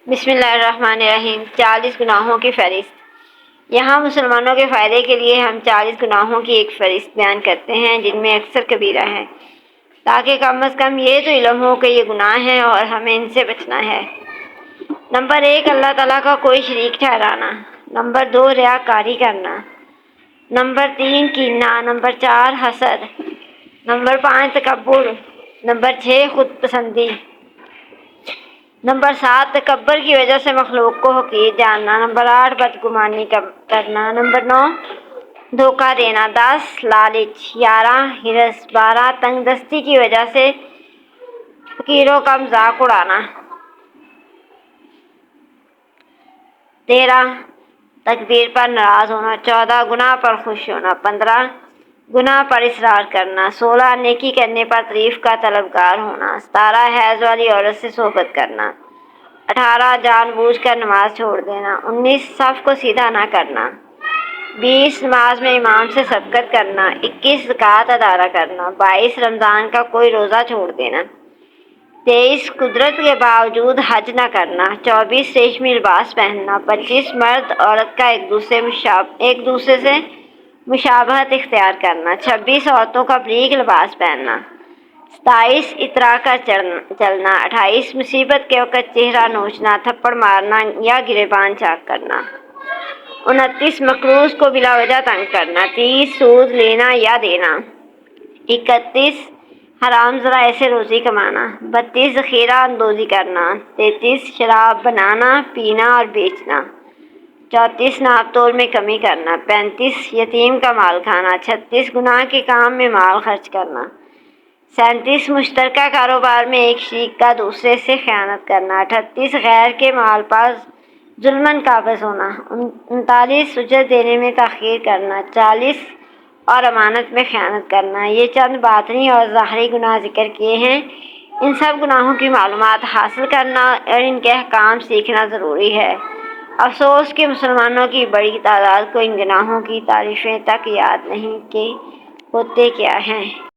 بسم اللہ الرحمن الرحیم۔ 40 گناہوں کی فہرست۔ یہاں مسلمانوں کے فائدے کے لیے ہم 40 گناہوں کی ایک فہرست بیان کرتے ہیں جن میں اکثر کبیرہ ہے، تاکہ کم از کم یہ تو علم ہو کہ یہ گناہ ہیں اور ہمیں ان سے بچنا ہے۔ نمبر 1، اللہ تعالیٰ کا کوئی شریک ٹھہرانا۔ نمبر 2، ریاکاری کرنا۔ نمبر 3، کینہ۔ نمبر 4، حسد۔ نمبر 5، تکبر۔ نمبر 6، خود پسندی۔ نمبر 7، تکبر کی وجہ سے مخلوق کو حقیر جاننا۔ نمبر 8، بدگمانی کرنا۔ نمبر 9، دھوکہ دینا۔ 10، لالچ۔ 11، حرص۔ 12، تنگ دستی کی وجہ سے فقیروں کا مذاق اڑانا۔ 13، تقدیر پر ناراض ہونا۔ 14، گناہ پر خوش ہونا۔ 15، گناہ پر اصرار کرنا۔ 16، نیکی کرنے پر تعریف کا طلبگار ہونا۔ 17، حیض والی عورت سے صحبت کرنا۔ 18، جان بوجھ کر نماز چھوڑ دینا۔ 19، صف کو سیدھا نہ کرنا۔ 20، نماز میں امام سے سبقت کرنا۔ 21، زکوٰۃ ادا نہ کرنا۔ 22، رمضان کا کوئی روزہ چھوڑ دینا۔ 23، قدرت کے باوجود حج نہ کرنا۔ 24، ریشمی لباس پہننا۔ 25، مرد عورت کا ایک دوسرے سے مشابہت اختیار کرنا۔ 26، عورتوں کا باریک لباس پہننا۔ 27، اترا کر چلنا۔ 28، مصیبت کے وقت چہرہ نوچنا، تھپڑ مارنا یا گریبان چاک کرنا۔ 29، مقروض کو بلا وجہ تنگ کرنا۔ 30، سود لینا یا دینا۔ 31، حرام ذرائع سے روزی کمانا۔ 32، ذخیرہ اندوزی کرنا۔ 33، شراب بنانا، پینا اور بیچنا۔ 34، ناپ تول میں کمی کرنا۔ 35، یتیم کا مال کھانا۔ 36، گناہ کے کام میں مال خرچ کرنا۔ 37، مشترکہ کاروبار میں ایک شریک کا دوسرے سے خیانت کرنا۔ 38، غیر کے مال پر ظلماً قابض ہونا۔ 39، اجرت دینے میں تاخیر کرنا۔ 40، اور امانت میں خیانت کرنا۔ یہ چند باطنی اور ظاہری گناہ ذکر کیے ہیں۔ ان سب گناہوں کی معلومات حاصل کرنا اور ان کے احکام سیکھنا ضروری ہے۔ افسوس کہ مسلمانوں کی بڑی تعداد کو ان گناہوں کی تعریفیں تک یاد نہیں کہ ہوتے کیا ہیں۔